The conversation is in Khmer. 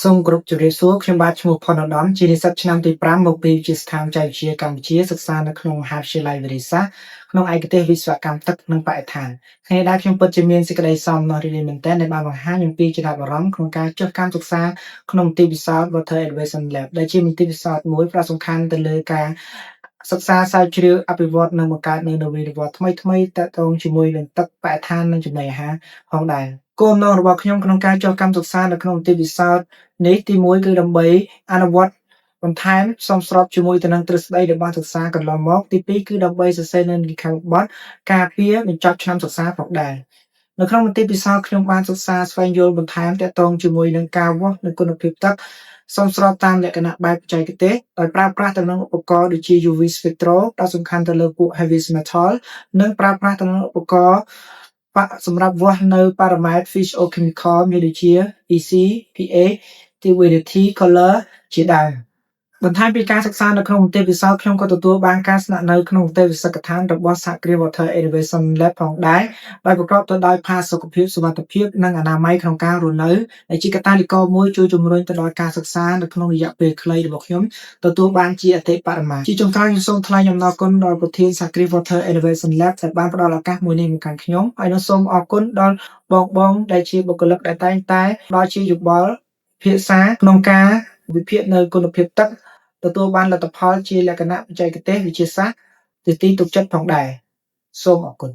សូមគោរពជម្រាបសួរខ្ញុំបាទឈ្មោះផុនឧត្តមជានិស្សិតឆ្នាំទី5មកពីវិទ្យាស្ថានចៅវិទ្យាកម្ពុជាសិក្សានៅក្នុងមហាវិទ្យាល័យវិរិយសាស្ត្រក្នុងឯកទេសវិស្វកម្មទឹកនិងបរិស្ថានថ្ងៃនេះខ្ញុំពិតជាមានសេចក្តីសោមនស្សរីករាយមែនទែនដែលបានបង្ហាញអំពីចំណាប់អារម្មណ៍ក្នុងការចុះកម្មសិក្សាក្នុងមន្ទីរពិសោធន៍ Water Innovation Lab ដែលជាមន្ទីរពិសោធន៍មួយផ្ដោតសំខាន់ទៅលើការសិក្សាស្រាវជ្រាវអភិវឌ្ឍនិងបង្កើតនូវនវានុវត្តន៍ថ្មីៗទាក់ទងជាមួយនឹងទឹកបរិស្ថាននិងចំណីអាហារផងដែរគោលបំណងរបស់ខ្ញុំក្នុងការចុះកម្មសិក្សានៅក្នុងមន្ទីរពិសោធន៍នេះទី1គឺដើម្បីអនុវត្តបន្ថែមសមស្របជាមួយទៅនឹងទ្រឹស្ដីដែលបានសិក្សាកន្លងមកទី2គឺដើម្បីសរសេរនៅលិខិតបទការពារបញ្ចប់ឆ្នាំសិក្សាផងដែរនៅក្នុងមន្ទីរពិសោធន៍ខ្ញុំបានសិក្សាស្វែងយល់បន្ថែមទាក់ទងជាមួយនឹងការវាស់និងគុណភាពទឹកសមស្របតាមលក្ខណៈបែបបច្ចេកទេសដោយប្រើប្រាស់ទៅនឹងឧបករណ៍ដូចជា UV Spectro ដ៏សំខាន់ទៅលើពួក heavy metal និងប្រើប្រាស់ទៅនឹងឧបករណ៍សម្រាប់វាស់នៅប៉ារ៉ាម៉ែត្រ Physicochemical មានដូចជា EC, pH, turbidity, color ជាដើមបន្ថែមពីការសិក្សានៅក្នុងមន្ទីរពិសោធន៍ខ្ញុំក៏ទទួលបានការស្នាក់នៅក្នុងមន្ទីរវិស្វកម្មរបស់សហគ្រាស Water Innovation Lab ផងដែរដោយប្រកបទៅដោយផាសុកភាពសុវត្ថិភាពនិងអនាម័យក្នុងការរស់នៅដែលជាកត្តាលីករមួយជួយជំរុញទៅដល់ការសិក្សានៅក្នុងរយៈពេលខ្លីរបស់ខ្ញុំទទួលបានជាអតិបរមាជាចុងក្រោយខ្ញុំសូមថ្លែងអំណរគុណដល់ប្រធានសហគ្រាស Water Innovation Lab ដែលបានផ្ដល់ឱកាសមួយនេះមកកាន់ខ្ញុំហើយនឹងសូមអរគុណដល់បងដែលជាបុគ្គលិកដែលតែងតែផ្ដល់ជាយោបល់ភាសាក្នុងការវិភាគនៅគុណភាពទឹកទទួលបានលទ្ធផលជាលក្ខណៈបច្ចេកទេសវិទ្យាសាស្ត្រជាទីទុកចិត្តផងដែរសូមអរគុណ